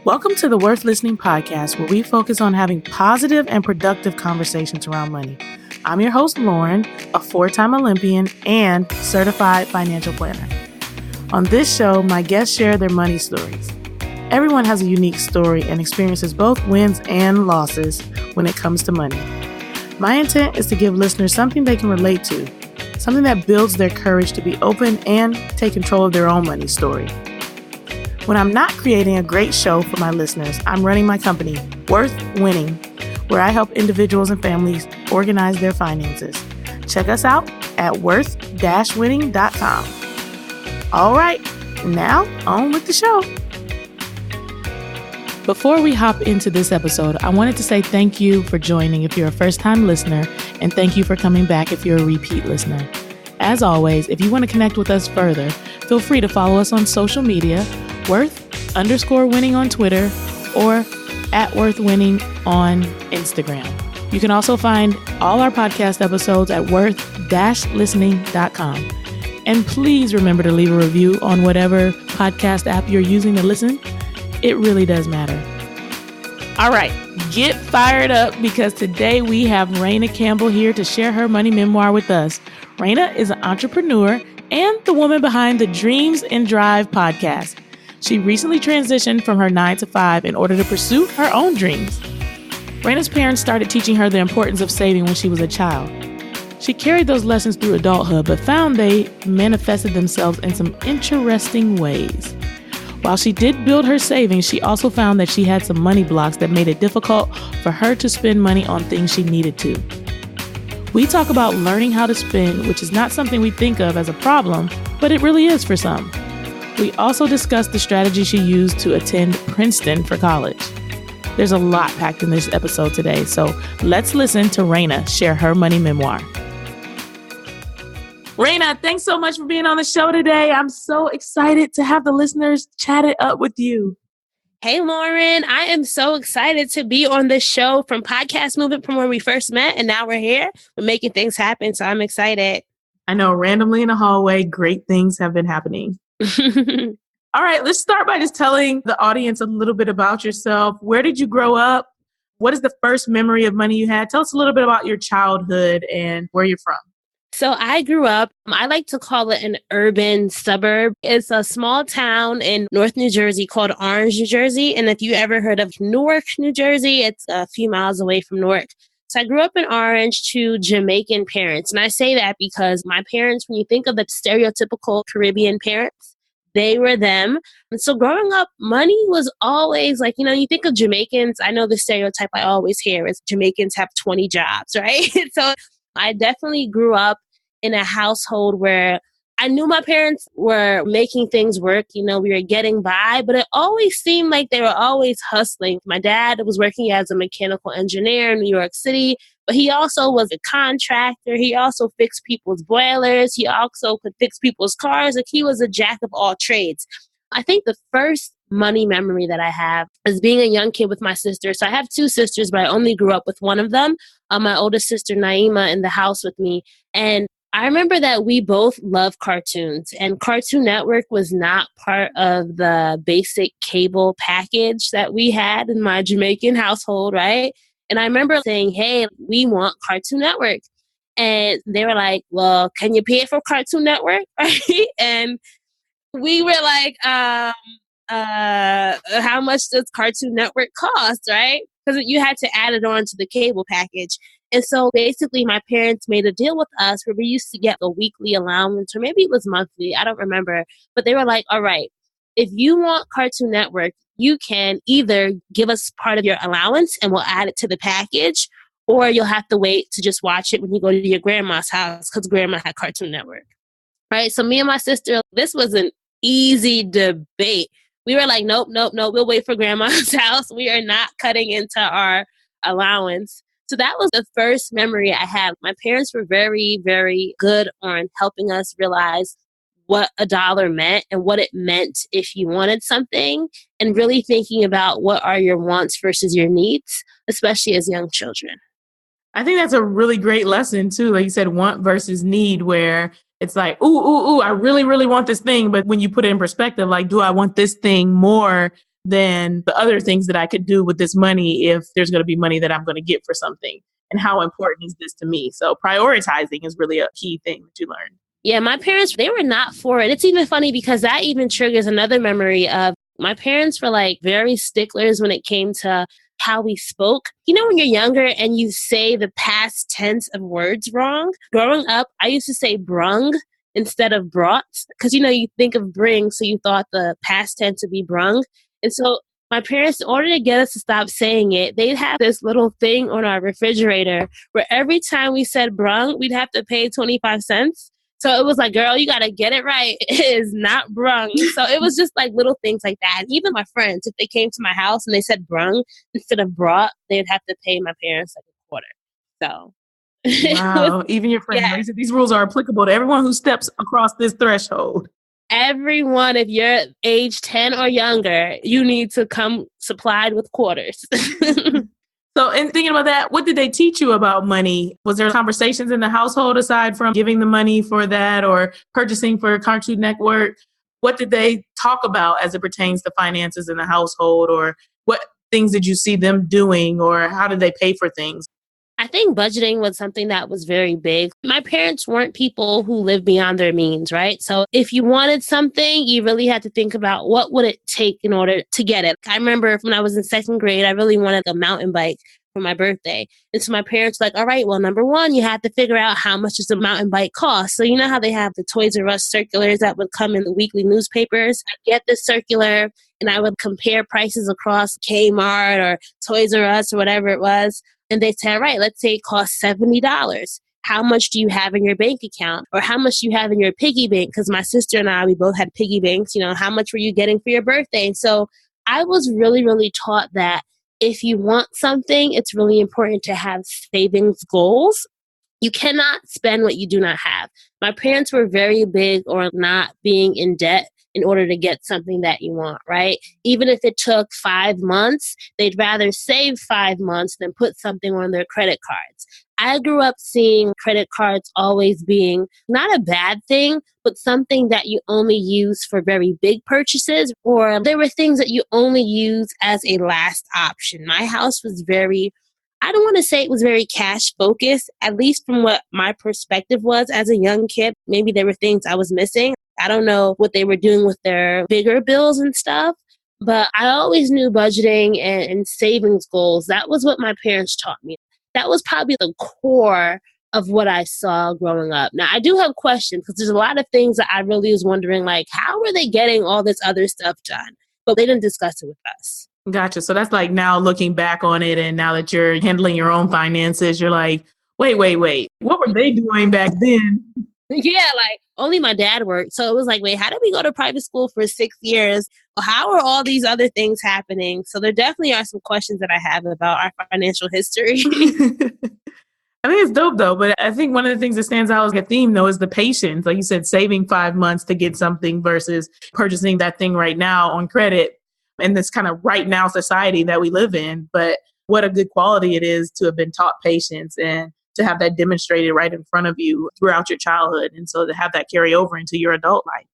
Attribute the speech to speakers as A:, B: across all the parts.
A: Welcome to the Worth Listening podcast, where we focus on having positive and productive conversations around money. I'm your host, Lauren, a 4-time Olympian and certified financial planner. On this show, my guests share their money stories. Everyone has a unique story and experiences both wins and losses when it comes to money. My intent is to give listeners something they can relate to, something that builds their courage to be open and take control of their own money story. When I'm not creating a great show for my listeners, I'm running my company, Worth Winning, where I help individuals and families organize their finances. Check us out at worth-winning.com. All right, now on with the show. Before we hop into this episode, I wanted to say thank you for joining if you're a first-time listener, and thank you for coming back if you're a repeat listener. As always, if you want to connect with us further, feel free to follow us on social media, Worth_winning on Twitter, or at WorthWinning on Instagram. You can also find all our podcast episodes at worth-listening.com. And please remember to leave a review on whatever podcast app you're using to listen. It really does matter. All right, get fired up because today we have Rana Campbell here to share her money memoir with us. Rana is an entrepreneur and the woman behind the Dreams and Drive podcast. She recently transitioned from her 9-to-5 in order to pursue her own dreams. Rana's parents started teaching her the importance of saving when she was a child. She carried those lessons through adulthood, but found they manifested themselves in some interesting ways. While she did build her savings, she also found that she had some money blocks that made it difficult for her to spend money on things she needed to. We talk about learning how to spend, which is not something we think of as a problem, but it really is for some. We also discussed the strategy she used to attend Princeton for college. There's a lot packed in this episode today, so let's listen to Rana share her money memoir. Rana, thanks so much for being on the show today. I'm so excited to have the listeners chat it up with you.
B: Hey, Lauren, I am so excited to be on this show from Podcast Movement from where we first met, and now we're here. We're making things happen, so I'm excited.
A: I know, randomly in the hallway, great things have been happening. All right, let's start by just telling the audience a little bit about yourself. Where did you grow up? What is the first memory of money you had? Tell us a little bit about your childhood and where you're from.
B: So I grew up, I like to call it an urban suburb. It's a small town in North New Jersey called Orange, New Jersey. And if you ever heard of Newark, New Jersey, it's a few miles away from Newark. So I grew up in Orange to Jamaican parents. And I say that because my parents, when you think of the stereotypical Caribbean parents, they were them. And so growing up, money was always like, you think of Jamaicans. I know the stereotype I always hear is Jamaicans have 20 jobs, right? So I definitely grew up in a household where I knew my parents were making things work. We were getting by, but it always seemed like they were always hustling. My dad was working as a mechanical engineer in New York City, but he also was a contractor. He also fixed people's boilers. He also could fix people's cars. Like, he was a jack of all trades. I think the first money memory that I have is being a young kid with my sister. So I have 2 sisters, but I only grew up with one of them. My oldest sister, Naima, in the house with me. And I remember that we both love cartoons, and Cartoon Network was not part of the basic cable package that we had in my Jamaican household, right? And I remember saying, hey, we want Cartoon Network. And they were like, well, can you pay for Cartoon Network? Right? And we were like, how much does Cartoon Network cost, right? Because you had to add it on to the cable package. And so basically my parents made a deal with us where we used to get a weekly allowance, or maybe it was monthly, I don't remember. But they were like, all right, if you want Cartoon Network, you can either give us part of your allowance and we'll add it to the package, or you'll have to wait to just watch it when you go to your grandma's house because grandma had Cartoon Network, right? So me and my sister, this was an easy debate. We were like, nope, we'll wait for grandma's house. We are not cutting into our allowance. So that was the first memory I had. My parents were very, very good on helping us realize what a dollar meant and what it meant if you wanted something, and really thinking about what are your wants versus your needs, especially as young children.
A: I think that's a really great lesson too. Like you said, want versus need, where it's like, ooh, I really, really want this thing. But when you put it in perspective, like, do I want this thing more than the other things that I could do with this money if there's going to be money that I'm going to get for something. And how important is this to me? So prioritizing is really a key thing that you learn.
B: Yeah, my parents, they were not for it. It's even funny because that even triggers another memory of my parents were like very sticklers when it came to how we spoke. You know, when you're younger and you say the past tense of words wrong? Growing up, I used to say brung instead of brought because, you know, you think of bring, so you thought the past tense would be brung. And so my parents, in order to get us to stop saying it, they'd have this little thing on our refrigerator where every time we said brung, we'd have to pay 25 cents. So it was like, girl, you got to get it right. It is not brung. So it was just like little things like that. And even my friends, if they came to my house and they said brung instead of brought, they'd have to pay my parents like a quarter. So.
A: Wow. Even your friends. Yeah. These rules are applicable to everyone who steps across this threshold.
B: Everyone, if you're age 10 or younger, you need to come supplied with quarters.
A: So in thinking about that, what did they teach you about money? Was there conversations in the household aside from giving the money for that or purchasing for Cartoon Network? What did they talk about as it pertains to finances in the household, or what things did you see them doing, or how did they pay for things?
B: I think budgeting was something that was very big. My parents weren't people who lived beyond their means, right? So if you wanted something, you really had to think about what would it take in order to get it. I remember when I was in second grade, I really wanted a mountain bike for my birthday. And so my parents were like, all right, well, number one, you have to figure out how much does a mountain bike cost. So you know how they have the Toys R Us circulars that would come in the weekly newspapers? I get the circular and I would compare prices across Kmart or Toys R Us or whatever it was. And they say, all right, let's say it costs $70. How much do you have in your bank account? Or how much do you have in your piggy bank? Because my sister and I, we both had piggy banks. You know, how much were you getting for your birthday? And so I was really, really taught that if you want something, it's really important to have savings goals. You cannot spend what you do not have. My parents were very big on not being in debt in order to get something that you want, right? Even if it took 5 months, they'd rather save 5 months than put something on their credit cards. I grew up seeing credit cards always being not a bad thing, but something that you only use for very big purchases, or there were things that you only use as a last option. My house was very, I don't want to say it was very cash focused, at least from what my perspective was as a young kid. Maybe there were things I was missing. I don't know what they were doing with their bigger bills and stuff, but I always knew budgeting and savings goals. That was what my parents taught me. That was probably the core of what I saw growing up. Now, I do have questions because there's a lot of things that I really was wondering, like, how are they getting all this other stuff done? But they didn't discuss it with us.
A: Gotcha. So that's like now looking back on it, and now that you're handling your own finances, you're like, wait. What were they doing back then?
B: Yeah, like only my dad worked. So it was like, wait, how did we go to private school for 6 years? How are all these other things happening? So there definitely are some questions that I have about our financial history.
A: I think it's dope though, but I think one of the things that stands out as a theme though is the patience. Like you said, saving 5 months to get something versus purchasing that thing right now on credit in this kind of right now society that we live in. But what a good quality it is to have been taught patience and to have that demonstrated right in front of you throughout your childhood. And so to have that carry over into your adult life.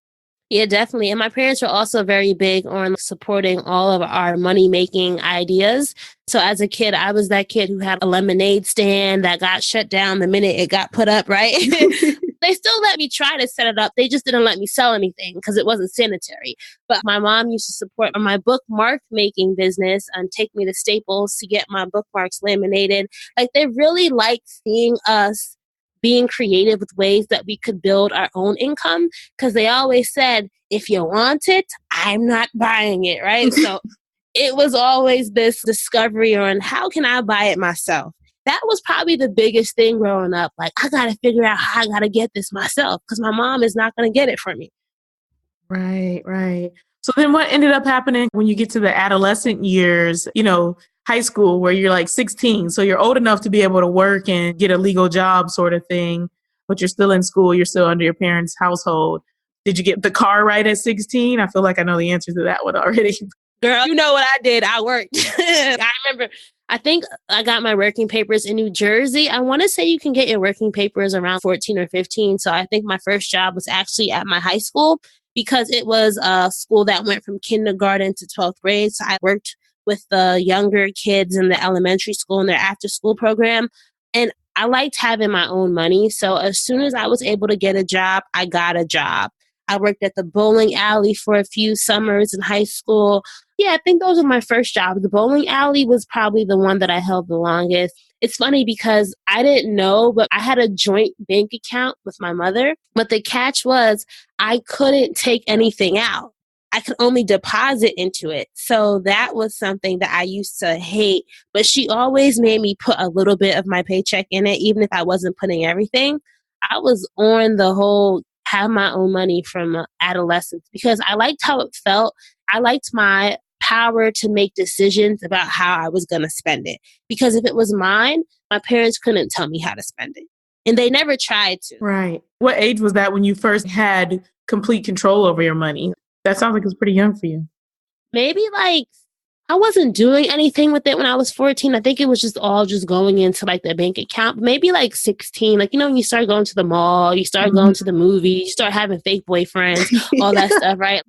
B: Yeah, definitely. And my parents were also very big on supporting all of our money-making ideas. So as a kid, I was that kid who had a lemonade stand that got shut down the minute it got put up, right? They still let me try to set it up. They just didn't let me sell anything because it wasn't sanitary. But my mom used to support my bookmark making business and take me to Staples to get my bookmarks laminated. Like they really liked seeing us being creative with ways that we could build our own income because they always said, if you want it, I'm not buying it, right? So it was always this discovery on how can I buy it myself? That was probably the biggest thing growing up. Like, I got to figure out how I got to get this myself because my mom is not going to get it for me.
A: Right. So then what ended up happening when you get to the adolescent years, high school where you're like 16. So you're old enough to be able to work and get a legal job sort of thing, but you're still in school. You're still under your parents' household. Did you get the car right at 16? I feel like I know the answer to that one already.
B: Girl, you know what I did. I worked. I remember, I think I got my working papers in New Jersey. I want to say you can get your working papers around 14 or 15. So I think my first job was actually at my high school because it was a school that went from kindergarten to 12th grade. So I worked with the younger kids in the elementary school and their after school program. And I liked having my own money. So as soon as I was able to get a job, I got a job. I worked at the bowling alley for a few summers in high school. Yeah, I think those were my first jobs. The bowling alley was probably the one that I held the longest. It's funny because I didn't know, but I had a joint bank account with my mother. But the catch was I couldn't take anything out. I could only deposit into it. So that was something that I used to hate. But she always made me put a little bit of my paycheck in it, even if I wasn't putting everything. I was on the whole have my own money from adolescence because I liked how it felt. I liked my power to make decisions about how I was going to spend it. Because if it was mine, my parents couldn't tell me how to spend it. And they never tried to.
A: Right. What age was that when you first had complete control over your money? That sounds like it was pretty young for you.
B: Maybe like I wasn't doing anything with it when I was 14. I think it was just all just going into like the bank account. Maybe like 16. Like, when you start going to the mall, you start going to the movies, you start having fake boyfriends, all that stuff, right?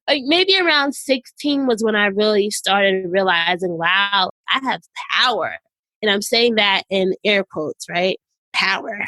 B: Like maybe around 16 was when I really started realizing, wow, I have power. And I'm saying that in air quotes, right? Power.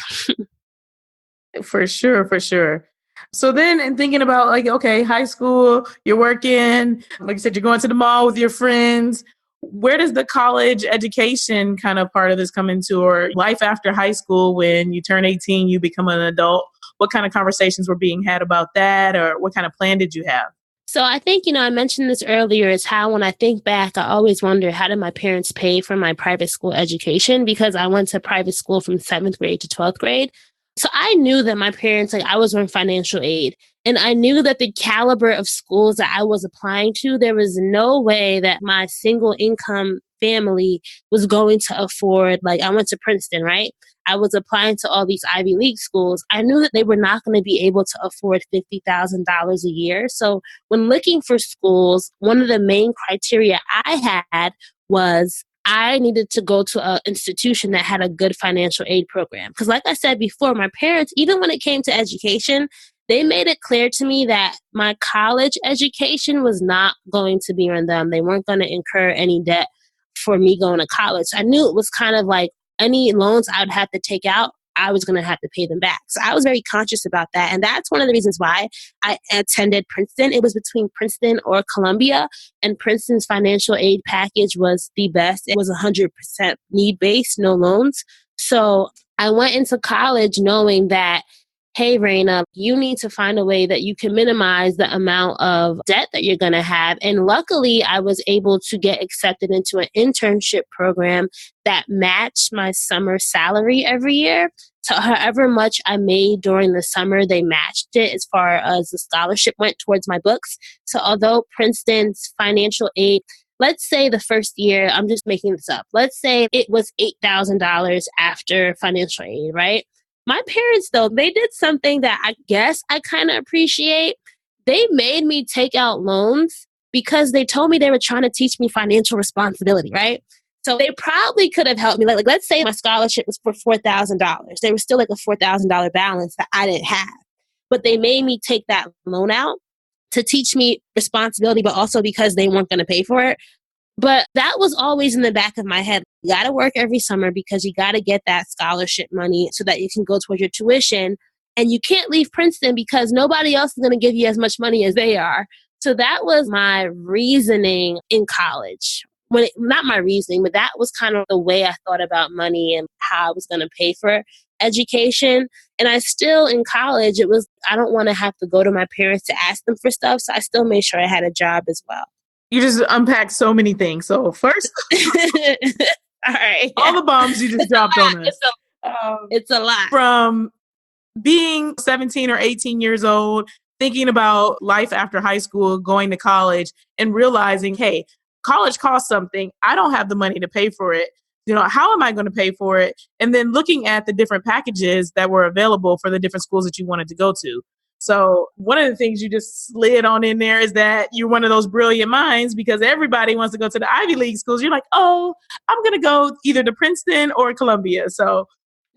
A: For sure, for sure. So then, and thinking about like, okay, high school, you're working, like you said, you're going to the mall with your friends. Where does the college education kind of part of this come into, or life after high school when you turn 18, you become an adult? What kind of conversations were being had about that, or what kind of plan did you have?
B: So I think, I mentioned this earlier, is how when I think back, I always wonder, how did my parents pay for my private school education? Because I went to private school from 7th grade to 12th grade. So I knew that my parents, like I was on financial aid, and I knew that the caliber of schools that I was applying to, there was no way that my single income family was going to afford, like I went to Princeton, right? I was applying to all these Ivy League schools. I knew that they were not going to be able to afford $50,000 a year. So when looking for schools, one of the main criteria I had was I needed to go to an institution that had a good financial aid program. Because like I said before, my parents, even when it came to education, they made it clear to me that my college education was not going to be on them. They weren't going to incur any debt for me going to college. I knew it was kind of like any loans I would have to take out, I was going to have to pay them back. So I was very conscious about that. And that's one of the reasons why I attended Princeton. It was between Princeton or Columbia, and Princeton's financial aid package was the best. It was 100% need-based, no loans. So I went into college knowing that, hey, Rana, you need to find a way that you can minimize the amount of debt that you're going to have. And luckily, I was able to get accepted into an internship program that matched my summer salary every year. So however much I made during the summer, they matched it as far as the scholarship went towards my books. So although Princeton's financial aid, let's say the first year, I'm just making this up, let's say it was $8,000 after financial aid, right? My parents, though, they did something that I guess I kind of appreciate. They made me take out loans because they told me they were trying to teach me financial responsibility, right? So they probably could have helped me. Like let's say my scholarship was for $4,000. There was still like a $4,000 balance that I didn't have. But they made me take that loan out to teach me responsibility, but also because they weren't going to pay for it. But that was always in the back of my head. You got to work every summer because you got to get that scholarship money so that you can go towards your tuition. And you can't leave Princeton because nobody else is going to give you as much money as they are. So that was my reasoning in college. Not my reasoning, but that was kind of the way I thought about money and how I was going to pay for education. And I still, in college, I don't want to have to go to my parents to ask them for stuff. So I still made sure I had a job as well.
A: You just unpacked so many things. So first,
B: all right,
A: all the bombs you just dropped on us.
B: It's a lot.
A: From being 17 or 18 years old, thinking about life after high school, going to college, and realizing, hey, college costs something. I don't have the money to pay for it. How am I going to pay for it? And then looking at the different packages that were available for the different schools that you wanted to go to. So one of the things you just slid on in there is that you're one of those brilliant minds because everybody wants to go to the Ivy League schools. You're like, oh, I'm going to go either to Princeton or Columbia. So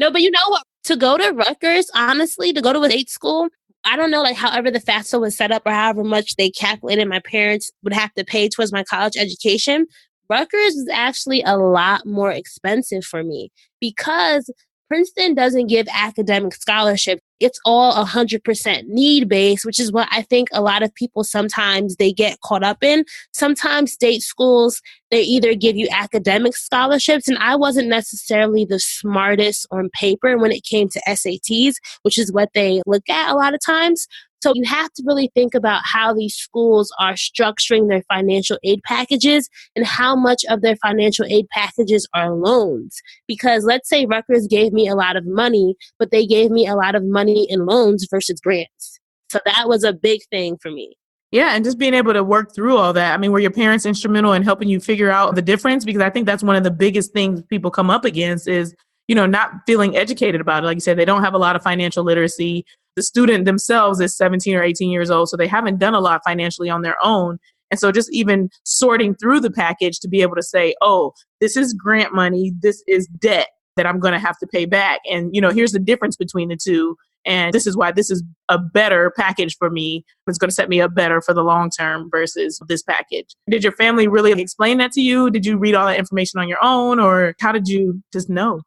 B: no, but you know what? To go to Rutgers, honestly, to go to a state school, I don't know, like however the FAFSA was set up or however much they calculated my parents would have to pay towards my college education, Rutgers is actually a lot more expensive for me because Princeton doesn't give academic scholarship. It's all 100% need based, which is what I think a lot of people sometimes they get caught up in. Sometimes state schools, they either give you academic scholarships, and I wasn't necessarily the smartest on paper when it came to SATs, which is what they look at a lot of times. So you have to really think about how these schools are structuring their financial aid packages and how much of their financial aid packages are loans. Because let's say Rutgers gave me a lot of money, but they gave me a lot of money in loans versus grants. So that was a big thing for me.
A: Yeah, and just being able to work through all that. I mean, were your parents instrumental in helping you figure out the difference? Because I think that's one of the biggest things people come up against is, not feeling educated about it. Like you said, they don't have a lot of financial literacy. The student themselves is 17 or 18 years old, so they haven't done a lot financially on their own. And so just even sorting through the package to be able to say, oh, this is grant money, this is debt that I'm going to have to pay back. And, here's the difference between the two. And this is why this is a better package for me. It's going to set me up better for the long term versus this package. Did your family really explain that to you? Did you read all that information on your own, or how did you just know?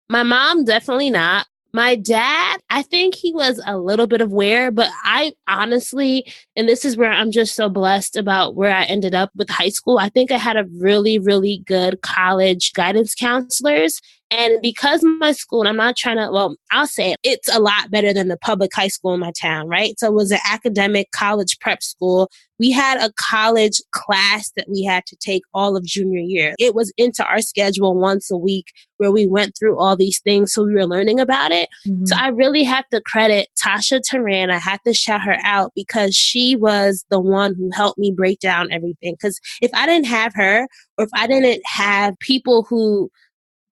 B: My mom, definitely not. My dad, I think he was a little bit aware, but I honestly, and this is where I'm just so blessed about where I ended up with high school. I think I had a really, really good college guidance counselors. And because my school, and I'm not trying to, well, I'll say it's a lot better than the public high school in my town, right? So it was an academic college prep school. We had a college class that we had to take all of junior year. It was into our schedule once a week where we went through all these things. So we were learning about it. Mm-hmm. So I really have to credit Tasha Taran. I have to shout her out because she was the one who helped me break down everything. Because if I didn't have her, or if I didn't have people who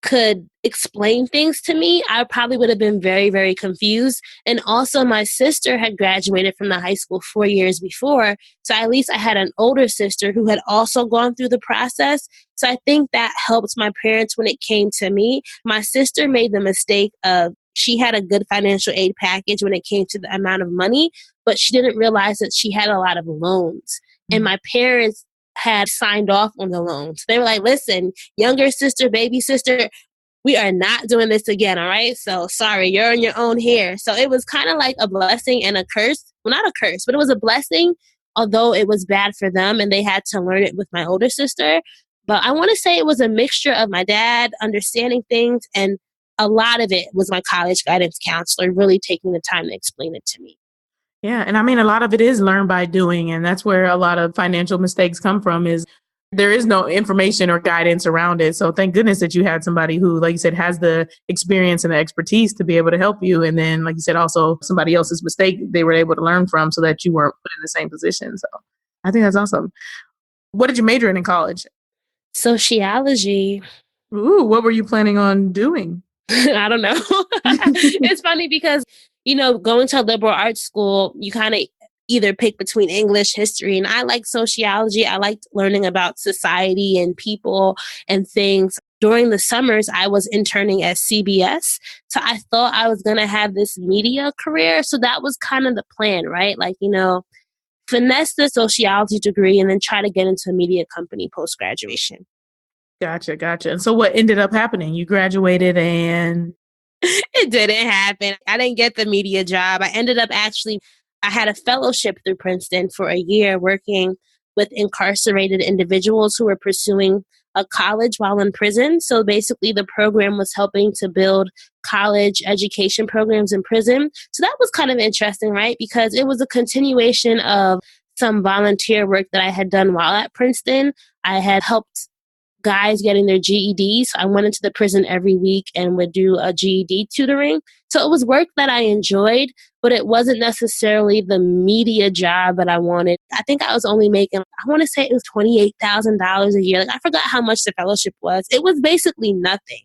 B: could explain things to me, I probably would have been very, very confused. And also my sister had graduated from the high school 4 years before. So at least I had an older sister who had also gone through the process. So I think that helped my parents when it came to me. My sister made the mistake of she had a good financial aid package when it came to the amount of money, but she didn't realize that she had a lot of loans. Mm-hmm. And my parents had signed off on the loans. They were like, listen, younger sister, baby sister, we are not doing this again, all right? So sorry, you're on your own here. So it was kind of like a blessing and a curse. Well, not a curse, but it was a blessing, although it was bad for them and they had to learn it with my older sister. But I want to say it was a mixture of my dad understanding things, and a lot of it was my college guidance counselor really taking the time to explain it to me.
A: Yeah. And I mean, a lot of it is learned by doing. And that's where a lot of financial mistakes come from, is there is no information or guidance around it. So thank goodness that you had somebody who, like you said, has the experience and the expertise to be able to help you. And then, like you said, also somebody else's mistake they were able to learn from so that you weren't put in the same position. So I think that's awesome. What did you major in college?
B: Sociology.
A: Ooh, what were you planning on doing?
B: I don't know. It's funny because, going to a liberal arts school, you kind of either pick between English, history, and I like sociology. I liked learning about society and people and things. During the summers, I was interning at CBS. So I thought I was going to have this media career. So that was kind of the plan, right? Like, finesse the sociology degree and then try to get into a media company post-graduation.
A: Gotcha. And so what ended up happening? You graduated and...
B: It didn't happen. I didn't get the media job. I ended up I had a fellowship through Princeton for a year working with incarcerated individuals who were pursuing a college while in prison. So basically the program was helping to build college education programs in prison. So that was kind of interesting, right? Because it was a continuation of some volunteer work that I had done while at Princeton. I had helped guys getting their GEDs. I went into the prison every week and would do a GED tutoring. So it was work that I enjoyed, but it wasn't necessarily the media job that I wanted. I think I was only making, I want to say it was $28,000 a year. Like, I forgot how much the fellowship was. It was basically nothing.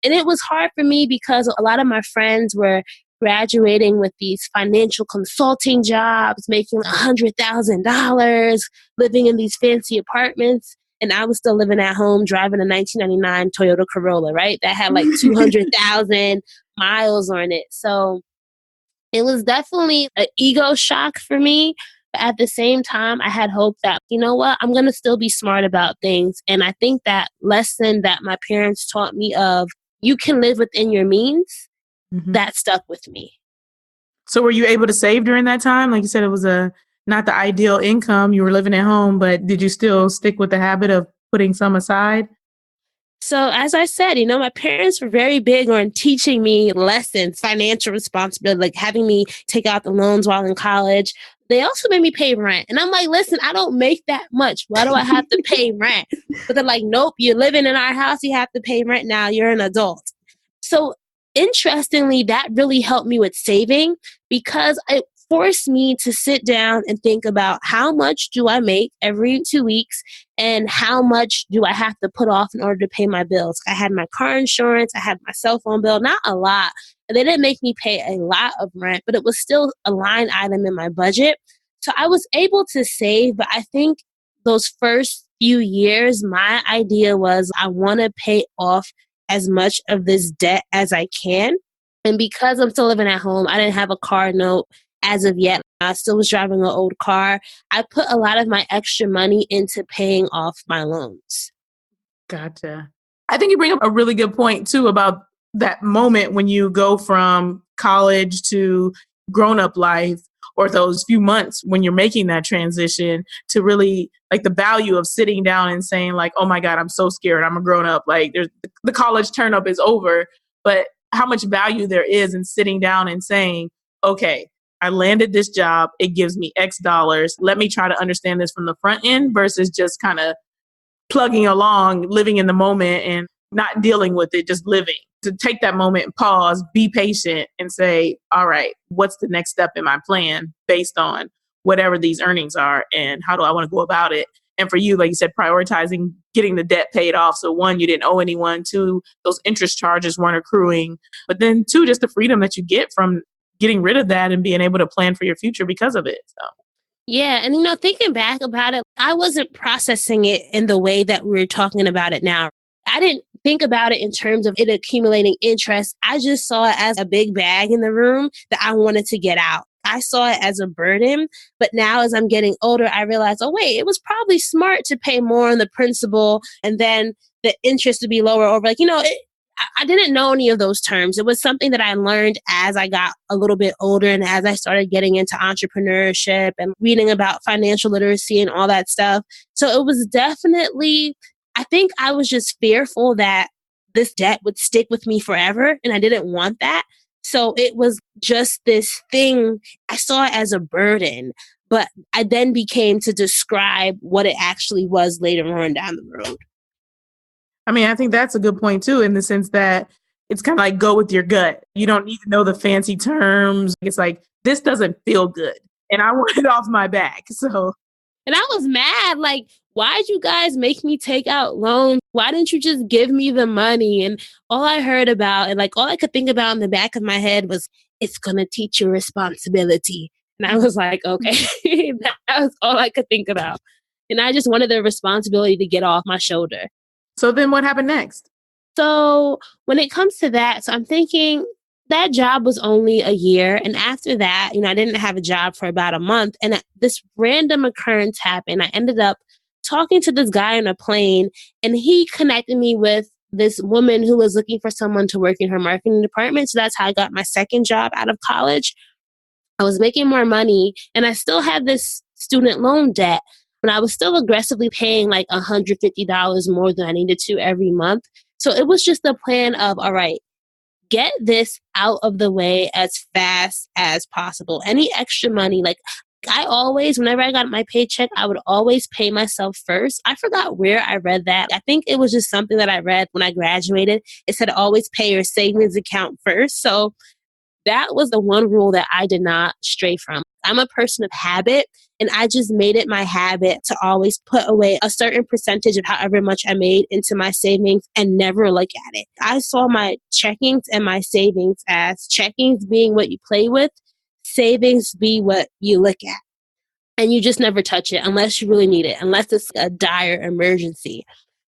B: And it was hard for me because a lot of my friends were graduating with these financial consulting jobs, making $100,000, living in these fancy apartments. And I was still living at home driving a 1999 Toyota Corolla, right? That had like 200,000 miles on it. So It was definitely an ego shock for me. But at the same time, I had hope that, you know what, I'm going to still be smart about things. And I think that lesson that my parents taught me of you can live within your means, that stuck with me.
A: So were you able to save during that time? Like you said, it was not the ideal income. You were living at home, but did you still stick with the habit of putting some aside?
B: So as I said, my parents were very big on teaching me lessons, financial responsibility, like having me take out the loans while in college. They also made me pay rent. And I'm like, listen, I don't make that much. Why do I have to pay rent? But they're like, nope, you're living in our house. You have to pay rent now. You're an adult. So interestingly, that really helped me with saving because it forced me to sit down and think about how much do I make every 2 weeks and how much do I have to put off in order to pay my bills. I had my car insurance, I had my cell phone bill, not a lot. And they didn't make me pay a lot of rent, but it was still a line item in my budget. So I was able to save, but I think those first few years, my idea was I want to pay off as much of this debt as I can. And because I'm still living at home, I didn't have a car note as of yet. I still was driving an old car. I put a lot of my extra money into paying off my loans.
A: Gotcha. I think you bring up a really good point too about that moment when you go from college to grown-up life, or those few months when you're making that transition to really like the value of sitting down and saying like, oh my God, I'm so scared. I'm a grown up. Like the college turn up is over, but how much value there is in sitting down and saying, okay, I landed this job. It gives me X dollars. Let me try to understand this from the front end versus just kind of plugging along, living in the moment and not dealing with it, just living. To take that moment and pause, be patient and say, all right, what's the next step in my plan based on whatever these earnings are and how do I want to go about it? And for you, like you said, prioritizing getting the debt paid off. So one, you didn't owe anyone. Two, those interest charges weren't accruing. But then two, just the freedom that you get from getting rid of that and being able to plan for your future because of it. So.
B: Yeah. And, thinking back about it, I wasn't processing it in the way that we're talking about it now. I didn't think about it in terms of it accumulating interest. I just saw it as a big bag in the room that I wanted to get out. I saw it as a burden. But now as I'm getting older, I realized, oh, wait, it was probably smart to pay more on the principal and then the interest to be lower over. I didn't know any of those terms. It was something that I learned as I got a little bit older and as I started getting into entrepreneurship and reading about financial literacy and all that stuff. So it was definitely, I think I was just fearful that this debt would stick with me forever. And I didn't want that. So it was just this thing. I saw it as a burden, but I then became to describe what it actually was later on down the road.
A: I mean, I think that's a good point too, in the sense that it's kind of like go with your gut. You don't need to know the fancy terms. It's like, this doesn't feel good and I want it off my back. So.
B: And I was mad. Like, why'd you guys make me take out loans? Why didn't you just give me the money? And all I heard about and all I could think about in the back of my head was, it's going to teach you responsibility. And I was like, okay, that was all I could think about. And I just wanted the responsibility to get off my shoulder.
A: So then what happened next?
B: So when it comes to that, so I'm thinking that job was only a year. And after that, I didn't have a job for about a month. And this random occurrence happened. I ended up talking to this guy on a plane and he connected me with this woman who was looking for someone to work in her marketing department. So that's how I got my second job out of college. I was making more money and I still had this student loan debt. But I was still aggressively paying like $150 more than I needed to every month. So it was just the plan of, all right, get this out of the way as fast as possible. Any extra money, I always, whenever I got my paycheck, I would always pay myself first. I forgot where I read that. I think it was just something that I read when I graduated. It said always pay your savings account first. So that was the one rule that I did not stray from. I'm a person of habit, and I just made it my habit to always put away a certain percentage of however much I made into my savings and never look at it. I saw my checkings and my savings as checkings being what you play with, savings be what you look at. And you just never touch it unless you really need it, unless it's a dire emergency.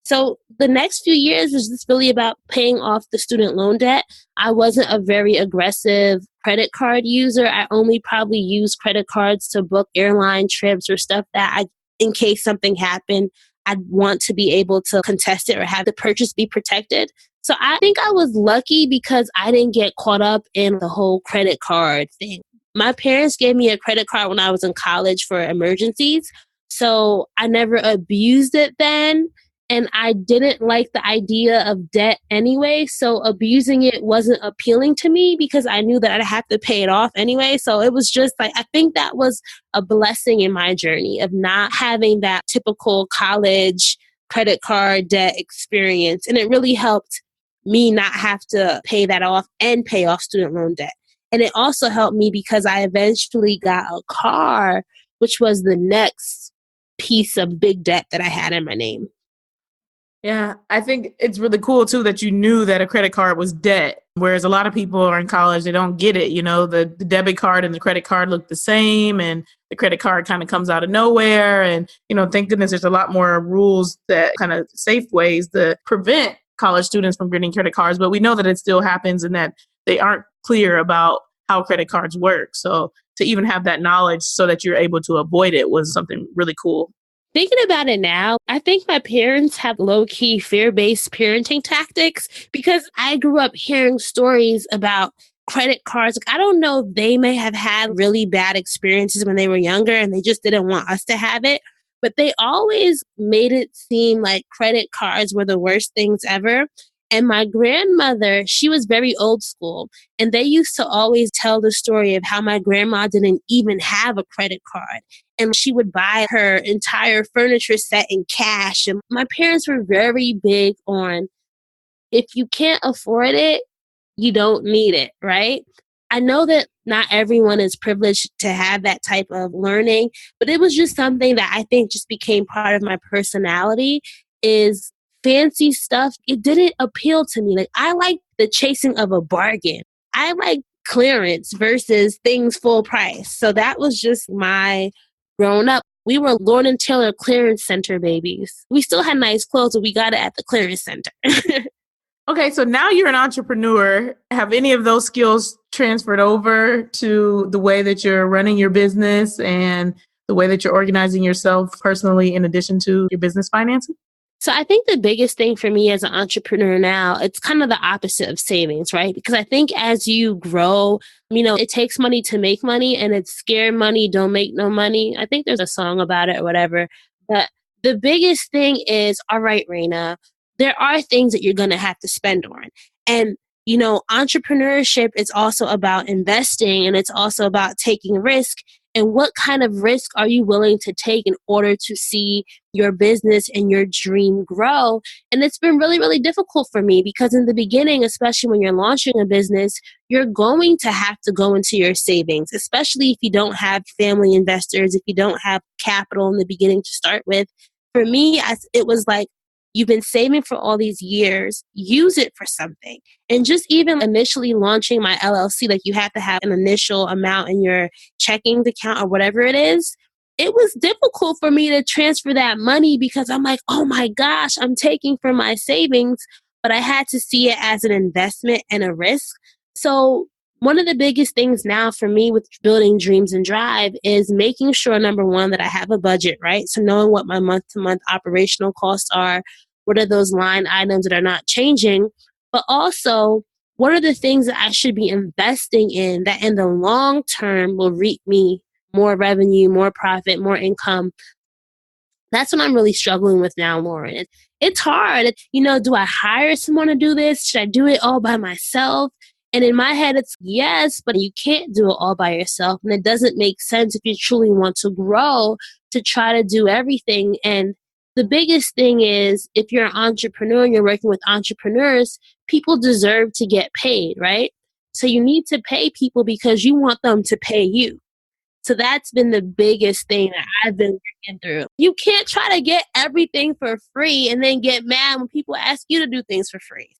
B: So the next few years was just really about paying off the student loan debt. I wasn't a very aggressive credit card user. I only probably used credit cards to book airline trips or stuff that in case something happened, I'd want to be able to contest it or have the purchase be protected. So I think I was lucky because I didn't get caught up in the whole credit card thing. My parents gave me a credit card when I was in college for emergencies. So I never abused it then. And I didn't like the idea of debt anyway. So abusing it wasn't appealing to me because I knew that I'd have to pay it off anyway. So it was just like, I think that was a blessing in my journey of not having that typical college credit card debt experience. And it really helped me not have to pay that off and pay off student loan debt. And it also helped me because I eventually got a car, which was the next piece of big debt that I had in my name.
A: Yeah, I think it's really cool too that you knew that a credit card was debt. Whereas a lot of people are in college, they don't get it. You know, the debit card and the credit card look the same, and the credit card kind of comes out of nowhere. And, you know, thank goodness there's a lot more rules that kind of safe ways to prevent college students from getting credit cards. But we know that it still happens and that they aren't clear about how credit cards work. So to even have that knowledge so that you're able to avoid it was something really cool.
B: Thinking about it now, I think my parents have low-key fear-based parenting tactics because I grew up hearing stories about credit cards. Like, I don't know if they may have had really bad experiences when they were younger and they just didn't want us to have it, but they always made it seem like credit cards were the worst things ever. And my grandmother, she was very old school. And they used to always tell the story of how my grandma didn't even have a credit card. And she would buy her entire furniture set in cash. And my parents were very big on, if you can't afford it, you don't need it, right? I know that not everyone is privileged to have that type of learning, but it was just something that I think just became part of my personality is fancy stuff. It didn't appeal to me. Like, I like the chasing of a bargain. I like clearance versus things full price. So that was just my growing up. We were Lord and Taylor clearance center babies. We still had nice clothes, but we got it at the clearance center.
A: Okay, so now you're an entrepreneur. Have any of those skills transferred over to the way that you're running your business and the way that you're organizing yourself personally in addition to your business finances?
B: So I think the biggest thing for me as an entrepreneur now, it's kind of the opposite of savings, right? Because I think as you grow, it takes money to make money and it's scare money, don't make no money. I think there's a song about it or whatever. But the biggest thing is, all right, Rana, there are things that you're going to have to spend on. And, entrepreneurship is also about investing and it's also about taking risk. And what kind of risk are you willing to take in order to see your business and your dream grow? And it's been really, really difficult for me because in the beginning, especially when you're launching a business, you're going to have to go into your savings, especially if you don't have family investors, if you don't have capital in the beginning to start with. For me, it was like, you've been saving for all these years, use it for something. And just even initially launching my LLC, like you have to have an initial amount in your checking account or whatever it is. It was difficult for me to transfer that money because I'm like, oh my gosh, I'm taking from my savings, but I had to see it as an investment and a risk. So one of the biggest things now for me with building Dreams and Drive is making sure, number one, that I have a budget, right? So knowing what my month-to-month operational costs are, what are those line items that are not changing, but also what are the things that I should be investing in that in the long term will reap me more revenue, more profit, more income. That's what I'm really struggling with now, Lauren. It's hard. Do I hire someone to do this? Should I do it all by myself? And in my head, it's yes, but you can't do it all by yourself. And it doesn't make sense if you truly want to grow to try to do everything. And the biggest thing is if you're an entrepreneur and you're working with entrepreneurs, people deserve to get paid, right? So you need to pay people because you want them to pay you. So that's been the biggest thing that I've been working through. You can't try to get everything for free and then get mad when people ask you to do things for free.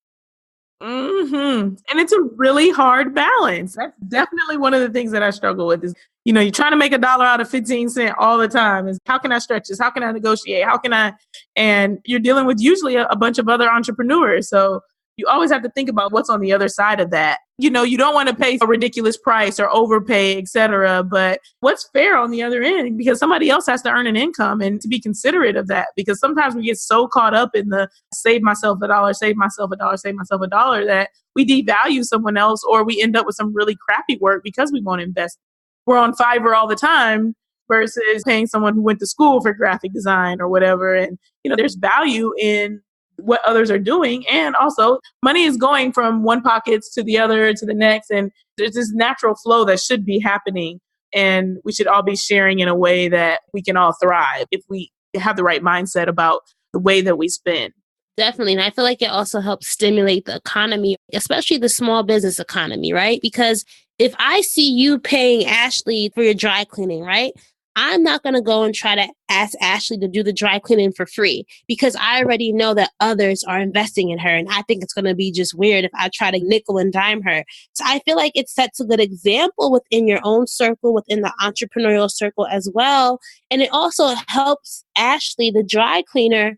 A: And it's a really hard balance. That's definitely one of the things that I struggle with is, you're trying to make $1 out of 15 cents all the time. Is how can I stretch this? How can I negotiate? How can I? And you're dealing with usually a bunch of other entrepreneurs. So you always have to think about what's on the other side of that. You don't want to pay a ridiculous price or overpay, et cetera. But what's fair on the other end? Because somebody else has to earn an income and to be considerate of that. Because sometimes we get so caught up in the save myself $1, save myself $1, save myself $1 that we devalue someone else or we end up with some really crappy work because we won't invest. We're on Fiverr all the time versus paying someone who went to school for graphic design or whatever. And, there's value in what others are doing. And also money is going from one pocket to the other to the next. And there's this natural flow that should be happening. And we should all be sharing in a way that we can all thrive if we have the right mindset about the way that we spend.
B: Definitely. And I feel like it also helps stimulate the economy, especially the small business economy, right? Because if I see you paying Ashley for your dry cleaning, right? I'm not going to go and try to ask Ashley to do the dry cleaning for free because I already know that others are investing in her. And I think it's going to be just weird if I try to nickel and dime her. So I feel like it sets a good example within your own circle, within the entrepreneurial circle as well. And it also helps Ashley, the dry cleaner,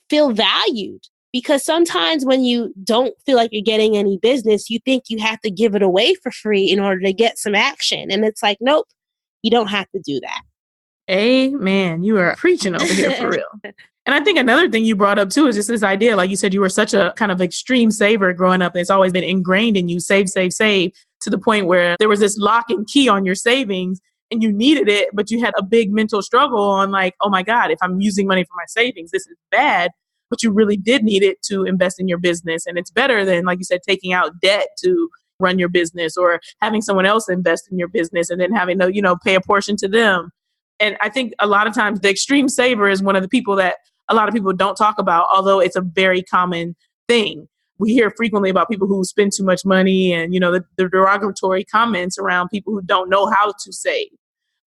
B: feel valued. Because sometimes when you don't feel like you're getting any business, you think you have to give it away for free in order to get some action. And it's like, nope, you don't have to do that.
A: Amen. You are preaching over here for real. And I think another thing you brought up too is just this idea, like you said, you were such a kind of extreme saver growing up. It's always been ingrained in you, save, save, save, to the point where there was this lock and key on your savings and you needed it, but you had a big mental struggle on like, oh my God, if I'm using money for my savings, this is bad. But you really did need it to invest in your business. And it's better than, like you said, taking out debt to run your business or having someone else invest in your business and then having to, pay a portion to them. And I think a lot of times the extreme saver is one of the people that a lot of people don't talk about, although it's a very common thing. We hear frequently about people who spend too much money and, the derogatory comments around people who don't know how to save.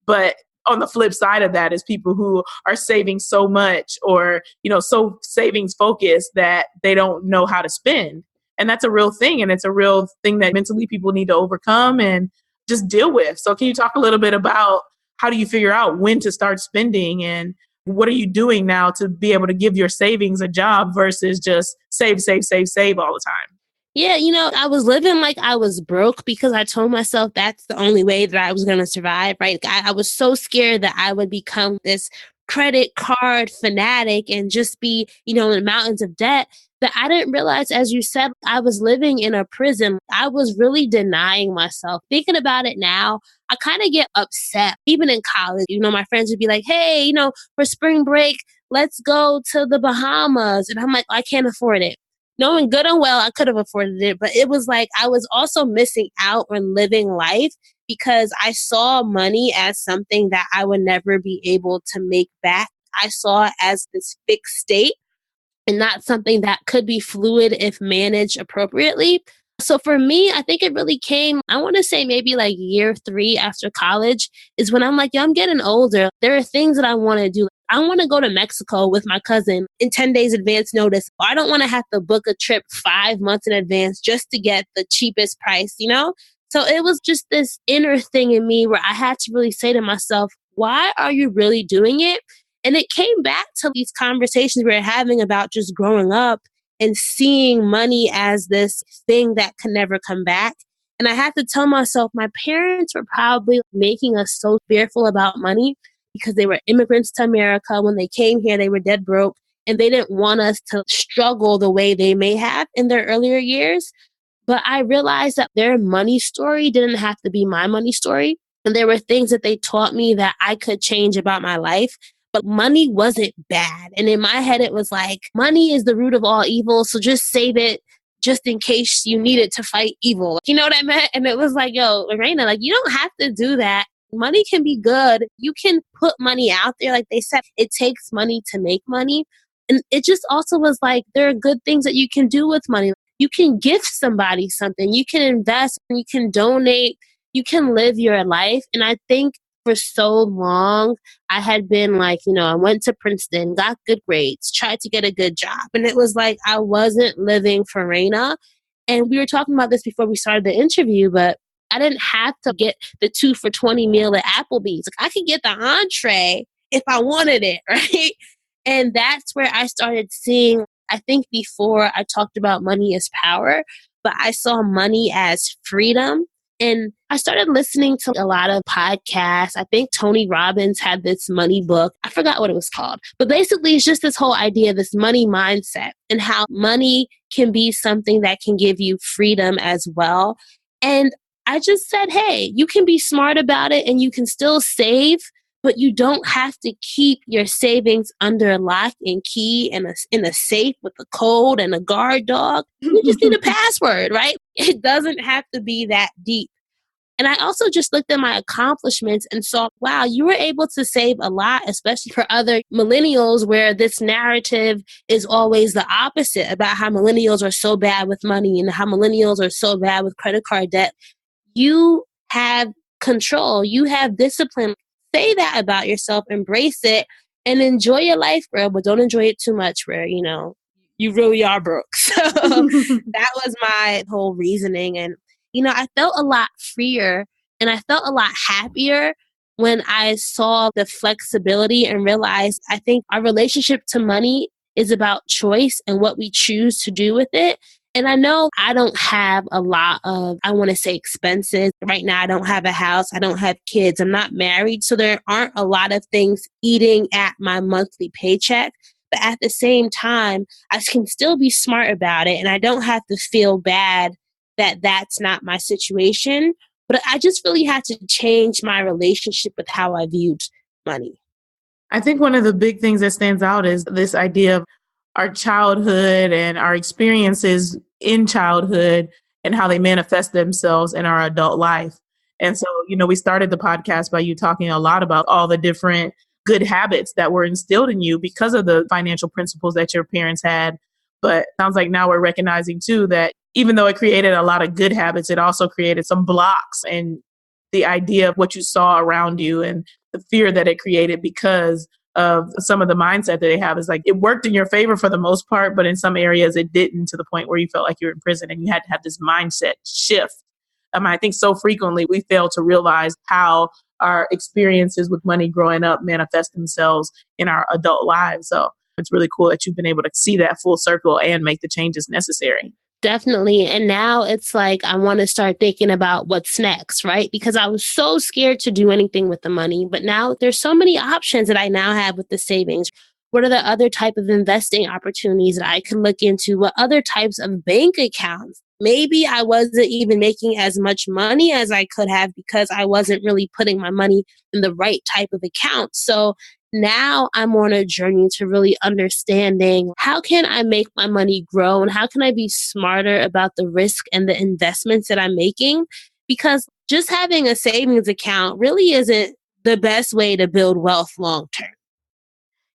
A: But on the flip side of that is people who are saving so much or, so savings focused that they don't know how to spend. And that's a real thing. And it's a real thing that mentally people need to overcome and just deal with. So can you talk a little bit about how do you figure out when to start spending and what are you doing now to be able to give your savings a job versus just save, save, save, save all the time?
B: Yeah, I was living like I was broke because I told myself that's the only way that I was going to survive, right? I was so scared that I would become this credit card fanatic and just be, in mountains of debt that I didn't realize, as you said, I was living in a prison. I was really denying myself. Thinking about it now, I kind of get upset. Even in college, my friends would be like, hey, for spring break, let's go to the Bahamas. And I'm like, I can't afford it. Knowing good and well, I could have afforded it, but it was like I was also missing out on living life because I saw money as something that I would never be able to make back. I saw it as this fixed state and not something that could be fluid if managed appropriately. So for me, I think it really came, I want to say maybe like year 3 after college is when I'm like, yo, I'm getting older. There are things that I want to do. I want to go to Mexico with my cousin in 10 days advance notice. I don't want to have to book a trip 5 months in advance just to get the cheapest price, So it was just this inner thing in me where I had to really say to myself, why are you really doing it? And it came back to these conversations we were having about just growing up and seeing money as this thing that can never come back. And I had to tell myself, my parents were probably making us so fearful about money because they were immigrants to America. When they came here, they were dead broke and they didn't want us to struggle the way they may have in their earlier years. But I realized that their money story didn't have to be my money story. And there were things that they taught me that I could change about my life. But money wasn't bad. And in my head, it was like, money is the root of all evil. So just save it just in case you need it to fight evil. You know what I meant? And it was like, yo, Rana, like, you don't have to do that. Money can be good. You can put money out there. Like they said, it takes money to make money. And it just also was like, there are good things that you can do with money. You can gift somebody something. You can invest. You can donate. You can live your life. And I think for so long, I had been like, I went to Princeton, got good grades, tried to get a good job. And it was like, I wasn't living for Rana. And we were talking about this before we started the interview, but I didn't have to get the 2 for $20 meal at Applebee's. Like I could get the entree if I wanted it, right? And that's where I started seeing, I think before I talked about money as power, but I saw money as freedom. And I started listening to a lot of podcasts. I think Tony Robbins had this money book. I forgot what it was called. But basically, it's just this whole idea, this money mindset, and how money can be something that can give you freedom as well. And I just said, hey, you can be smart about it and you can still save, but you don't have to keep your savings under lock and key in a safe with a code and a guard dog. You just need a password, right? It doesn't have to be that deep. And I also just looked at my accomplishments and saw, wow, you were able to save a lot, especially for other millennials, where this narrative is always the opposite about how millennials are so bad with money and how millennials are so bad with credit card debt. You have control. You have discipline. Say that about yourself, embrace it, and enjoy your life, girl, but don't enjoy it too much where, you really are broke. So that was my whole reasoning. And, I felt a lot freer and I felt a lot happier when I saw the flexibility and realized I think our relationship to money is about choice and what we choose to do with it. And I know I don't have a lot of, I want to say, expenses. Right now, I don't have a house. I don't have kids. I'm not married. So there aren't a lot of things eating at my monthly paycheck. But at the same time, I can still be smart about it. And I don't have to feel bad that that's not my situation. But I just really had to change my relationship with how I viewed money.
A: I think one of the big things that stands out is this idea of our childhood and our experiences in childhood and how they manifest themselves in our adult life. And so, we started the podcast by you talking a lot about all the different good habits that were instilled in you because of the financial principles that your parents had. But it sounds like now we're recognizing too that even though it created a lot of good habits, it also created some blocks, and the idea of what you saw around you and the fear that it created because of some of the mindset that they have is like it worked in your favor for the most part, but in some areas it didn't, to the point where you felt like you were in prison and you had to have this mindset shift. I think so frequently we fail to realize how our experiences with money growing up manifest themselves in our adult lives. So it's really cool that you've been able to see that full circle and make the changes necessary.
B: Definitely. And now it's like I want to start thinking about what's next, right? Because I was so scared to do anything with the money. But now there's so many options that I now have with the savings. What are the other type of investing opportunities that I can look into? What other types of bank accounts? Maybe I wasn't even making as much money as I could have because I wasn't really putting my money in the right type of account. So now I'm on a journey to really understanding how can I make my money grow and how can I be smarter about the risk and the investments that I'm making? Because just having a savings account really isn't the best way to build wealth long term.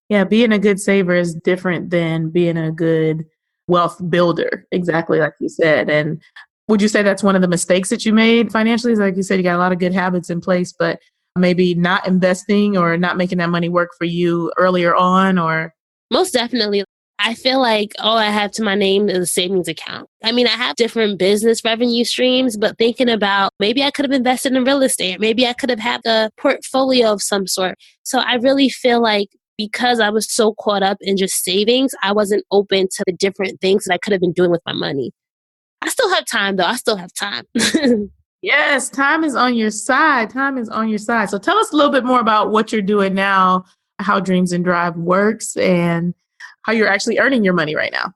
A: Yeah, being a good saver is different than being a good wealth builder, exactly like you said. And would you say that's one of the mistakes that you made financially? Like you said, you got a lot of good habits in place, but maybe not investing or not making that money work for you earlier on, or?
B: Most definitely. I feel like all I have to my name is a savings account. I mean, I have different business revenue streams, but thinking about maybe I could have invested in real estate. Maybe I could have had a portfolio of some sort. So I really feel like because I was so caught up in just savings, I wasn't open to the different things that I could have been doing with my money. I still have time, though. I still have time.
A: Yes, time is on your side. Time is on your side. So tell us a little bit more about what you're doing now, how Dreams and Drive works, and how you're actually earning your money right now.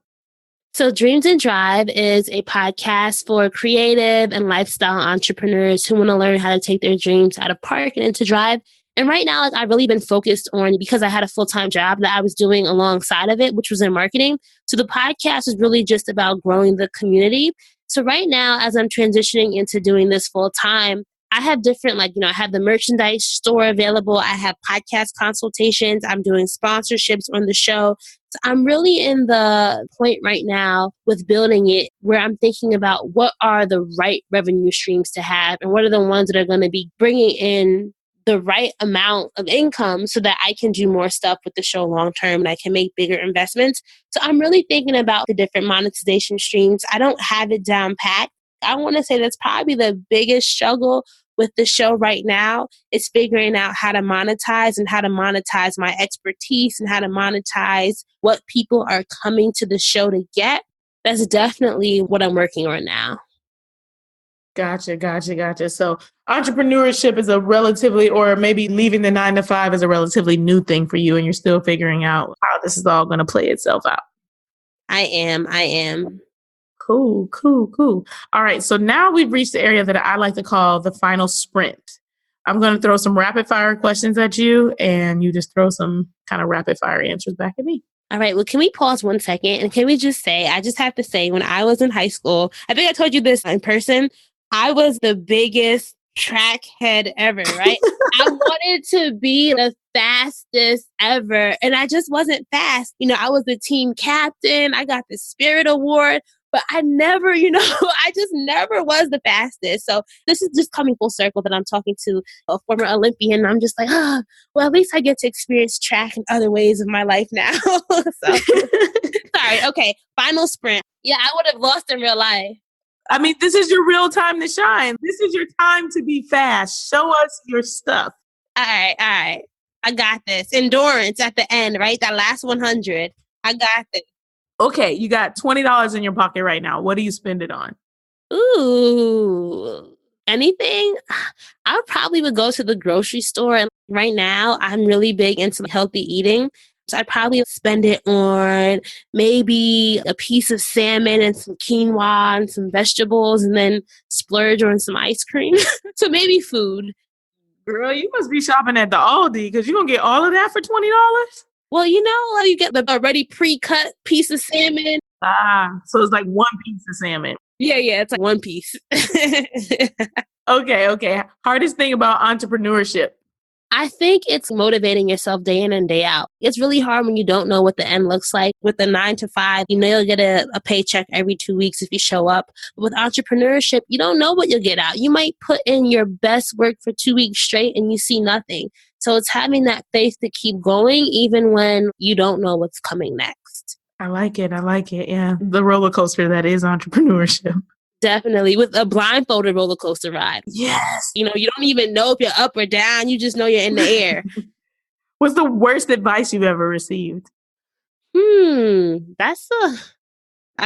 B: So Dreams and Drive is a podcast for creative and lifestyle entrepreneurs who want to learn how to take their dreams out of park and into drive. And right now, I've really been focused on, because I had a full-time job that I was doing alongside of it, which was in marketing. So the podcast is really just about growing the community. So right now, as I'm transitioning into doing this full-time, I have different, I have the merchandise store available. I have podcast consultations. I'm doing sponsorships on the show. So I'm really in the point right now with building it where I'm thinking about what are the right revenue streams to have and what are the ones that are going to be bringing in the right amount of income so that I can do more stuff with the show long term and I can make bigger investments. So I'm really thinking about the different monetization streams. I don't have it down pat. I want to say that's probably the biggest struggle with the show right now is figuring out how to monetize and how to monetize my expertise and how to monetize what people are coming to the show to get. That's definitely what I'm working on now.
A: Gotcha. So entrepreneurship is a relatively, or maybe leaving the 9 to 5 is a relatively new thing for you, and you're still figuring out how this is all going to play itself out.
B: I am.
A: Cool. All right. So now we've reached the area that I like to call the final sprint. I'm going to throw some rapid fire questions at you, and you just throw some kind of rapid fire answers back at me.
B: All right. Well, can we pause 1 second? And can we just say, I just have to say, when I was in high school, I think I told you this in person, I was the biggest track head ever, right? I wanted to be the fastest ever, and I just wasn't fast. I was the team captain. I got the Spirit Award, but I never, I just never was the fastest. So this is just coming full circle that I'm talking to a former Olympian. I'm just like, well, at least I get to experience track in other ways of my life now. So, sorry. Okay. Final sprint. Yeah, I would have lost in real life.
A: I mean, this is your real time to shine. This is your time to be fast. Show us your stuff.
B: All right. I got this. Endurance at the end, right? That last 100. I got this.
A: Okay, you got $20 in your pocket right now. What do you spend it on?
B: Ooh, anything? I probably would go to the grocery store. And right now, I'm really big into healthy eating. So I'd probably spend it on maybe a piece of salmon and some quinoa and some vegetables and then splurge on some ice cream. So maybe food.
A: Girl, you must be shopping at the Aldi because you're going to get all of that for $20?
B: Well, you get the already pre-cut piece of salmon.
A: So it's like one piece of salmon.
B: Yeah, it's like one piece.
A: Okay. Hardest thing about entrepreneurship?
B: I think it's motivating yourself day in and day out. It's really hard when you don't know what the end looks like. With the 9 to 5, you'll get a paycheck every 2 weeks if you show up. But with entrepreneurship, you don't know what you'll get out. You might put in your best work for 2 weeks straight and you see nothing. So it's having that faith to keep going even when you don't know what's coming next.
A: I like it. Yeah. The roller coaster that is entrepreneurship.
B: Definitely. With a blindfolded roller coaster ride.
A: Yes.
B: You don't even know if you're up or down. You just know you're in the air.
A: What's the worst advice you've ever received?
B: I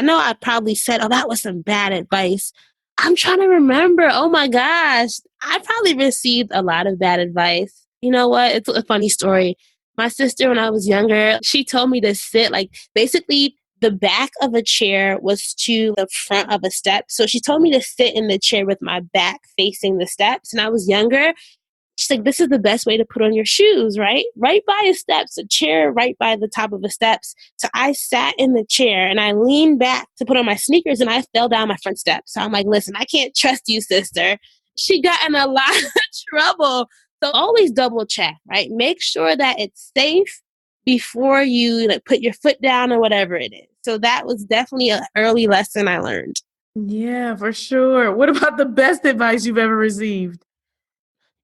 B: know I probably said, that was some bad advice. I'm trying to remember. Oh my gosh. I probably received a lot of bad advice. You know what? It's a funny story. My sister, when I was younger, she told me to sit basically the back of a chair was to the front of a step. So she told me to sit in the chair with my back facing the steps. And I was younger. She's like, this is the best way to put on your shoes, right? Right by the steps, a chair right by the top of the steps. So I sat in the chair and I leaned back to put on my sneakers and I fell down my front steps. So I'm like, listen, I can't trust you, sister. She got in a lot of trouble. So always double check, right? Make sure that it's safe before you put your foot down or whatever it is. So that was definitely an early lesson I learned.
A: Yeah, for sure. What about the best advice you've ever received?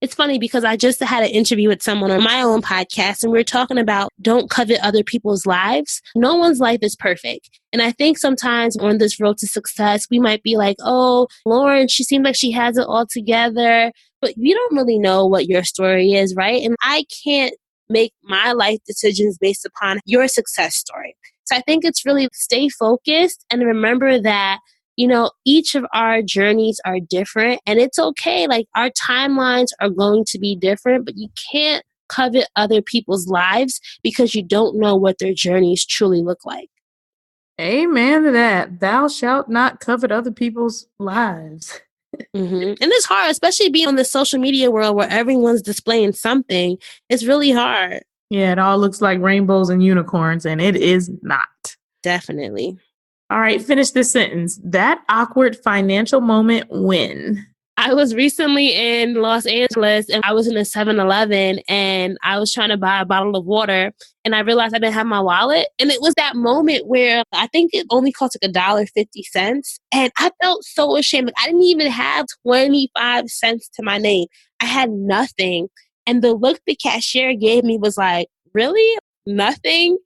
B: It's funny because I just had an interview with someone on my own podcast and we were talking about don't covet other people's lives. No one's life is perfect. And I think sometimes on this road to success, we might be like, oh, Lauren, she seems like she has it all together, but you don't really know what your story is, right? And I can't make my life decisions based upon your success story. So I think it's really stay focused and remember that, each of our journeys are different and it's okay. Our timelines are going to be different, but you can't covet other people's lives because you don't know what their journeys truly look like.
A: Amen to that. Thou shalt not covet other people's lives.
B: And it's hard, especially being on the social media world where everyone's displaying something. It's really hard.
A: Yeah, it all looks like rainbows and unicorns, and it is not.
B: Definitely.
A: All right, finish this sentence. That awkward financial moment when?
B: I was recently in Los Angeles and I was in a 7-Eleven and I was trying to buy a bottle of water and I realized I didn't have my wallet. And it was that moment where I think it only cost $1.50. And I felt so ashamed. I didn't even have 25 cents to my name. I had nothing. And the look the cashier gave me was like, really? Nothing?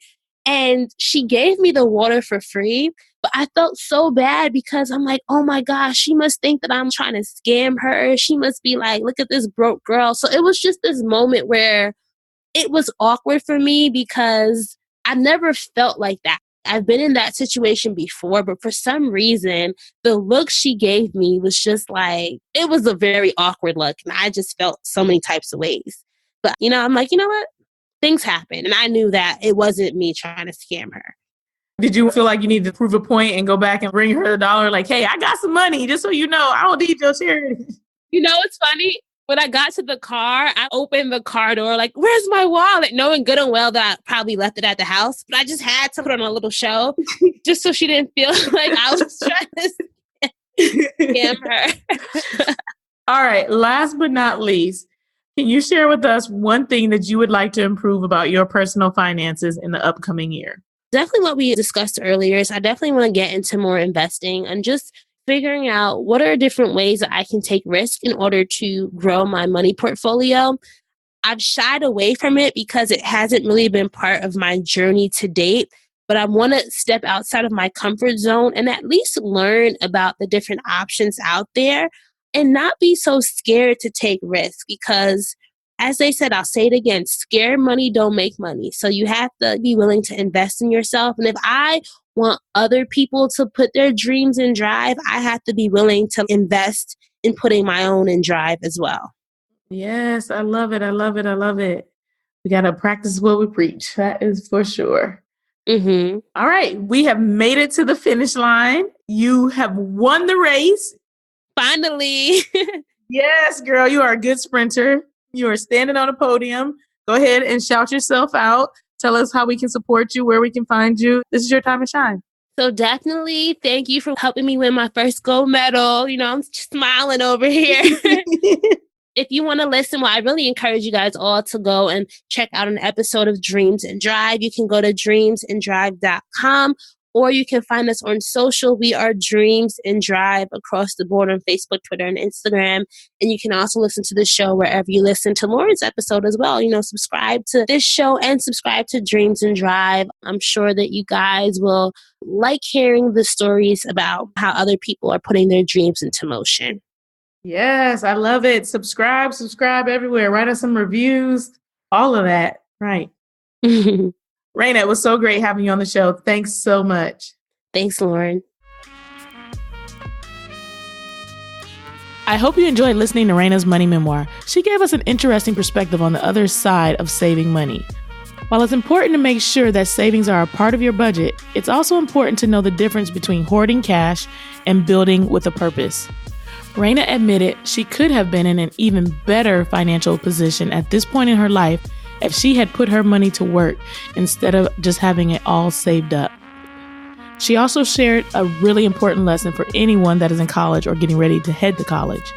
B: And she gave me the water for free. But I felt so bad because I'm like, oh my gosh, she must think that I'm trying to scam her. She must be like, look at this broke girl. So it was just this moment where it was awkward for me because I've never felt like that. I've been in that situation before, but for some reason, the look she gave me was just like, it was a very awkward look. And I just felt so many types of ways. But, I'm like, you know what? Things happen. And I knew that it wasn't me trying to scam her.
A: Did you feel like you need to prove a point and go back and bring her the dollar? Like, hey, I got some money, just so you know, I don't need your charity.
B: It's funny. When I got to the car, I opened the car door like, where's my wallet? Knowing good and well that I probably left it at the house. But I just had to put on a little show just so she didn't feel like I was trying to scam her.
A: All right. Last but not least, can you share with us one thing that you would like to improve about your personal finances in the upcoming year?
B: Definitely what we discussed earlier is I definitely want to get into more investing and just figuring out what are different ways that I can take risk in order to grow my money portfolio. I've shied away from it because it hasn't really been part of my journey to date, but I want to step outside of my comfort zone and at least learn about the different options out there and not be so scared to take risks because, as they said, I'll say it again, scared money don't make money. So you have to be willing to invest in yourself. And if I want other people to put their dreams in drive, I have to be willing to invest in putting my own in drive as well.
A: Yes, I love it. I love it. I love it. We got to practice what we preach. That is for sure.
B: Mm-hmm.
A: All right. We have made it to the finish line. You have won the race.
B: Finally.
A: Yes, girl. You are a good sprinter. You are standing on a podium. Go ahead and shout yourself out. Tell us how we can support you, where we can find you. This is your time to shine.
B: So definitely thank you for helping me win my first gold medal. I'm smiling over here. If you want to listen, I really encourage you guys all to go and check out an episode of Dreams and Drive. You can go to dreamsanddrive.com or you can find us on social. We are Dreams and Drive across the board on Facebook, Twitter, and Instagram. And you can also listen to the show wherever you listen to Lauren's episode as well. Subscribe to this show and subscribe to Dreams and Drive. I'm sure that you guys will like hearing the stories about how other people are putting their dreams into motion.
A: Yes, I love it. Subscribe everywhere. Write us some reviews, all of that. Right. Rana, it was so great having you on the show. Thanks so much.
B: Thanks, Lauren.
A: I hope you enjoyed listening to Rana's money memoir. She gave us an interesting perspective on the other side of saving money. While it's important to make sure that savings are a part of your budget, it's also important to know the difference between hoarding cash and building with a purpose. Rana admitted she could have been in an even better financial position at this point in her life if she had put her money to work instead of just having it all saved up. She also shared a really important lesson for anyone that is in college or getting ready to head to college.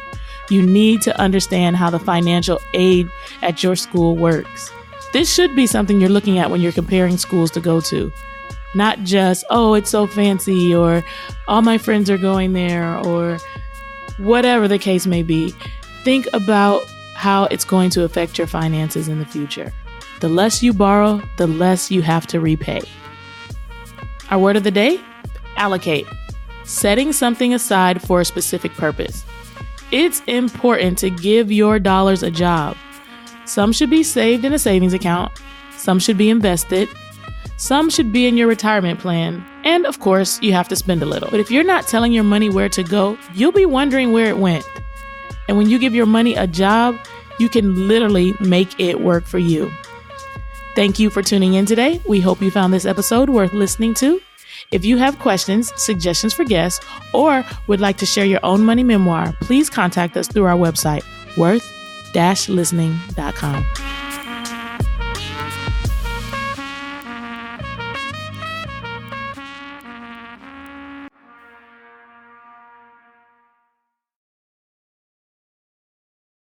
A: You need to understand how the financial aid at your school works. This should be something you're looking at when you're comparing schools to go to. Not just, oh, it's so fancy, or all my friends are going there, or whatever the case may be. Think about how it's going to affect your finances in the future. The less you borrow, the less you have to repay. Our word of the day? Allocate. Setting something aside for a specific purpose. It's important to give your dollars a job. Some should be saved in a savings account. Some should be invested. Some should be in your retirement plan. And of course, you have to spend a little. But if you're not telling your money where to go, you'll be wondering where it went. And when you give your money a job, you can literally make it work for you. Thank you for tuning in today. We hope you found this episode worth listening to. If you have questions, suggestions for guests, or would like to share your own money memoir, please contact us through our website, worth-listening.com.